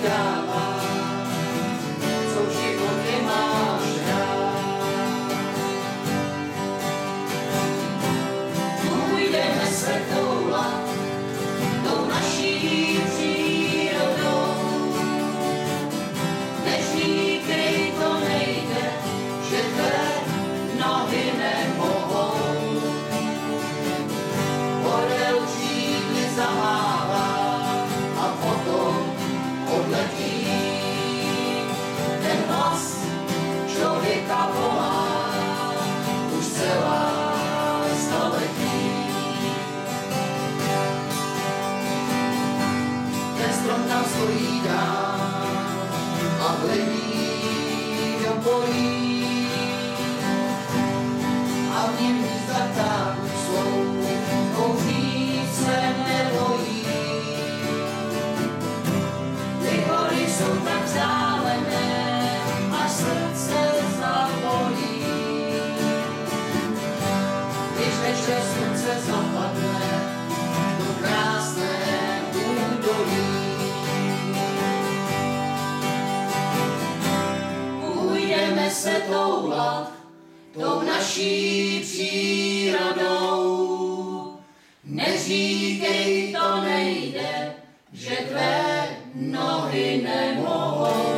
dává, co v životě máš rád. Půjdeme se toulat tou naší přírodou, neříkej, to nejde, že tvé nohy nemohou. Orel křídly zamává a potom odletí. Ten hlas člověka volá už celá staletí. Ten strom tam stojí dál a hledí do polí a v něm hnízda ptáků jsou, kouří se nebojí. Ty hory jsou tak vzdálené, až srdce zabolí. Když večer slunce zapadne do krásné údolí. Půjdeme se toulat tou naší přírodou. Neříkej, to nejde, že tvé nohy nemohou.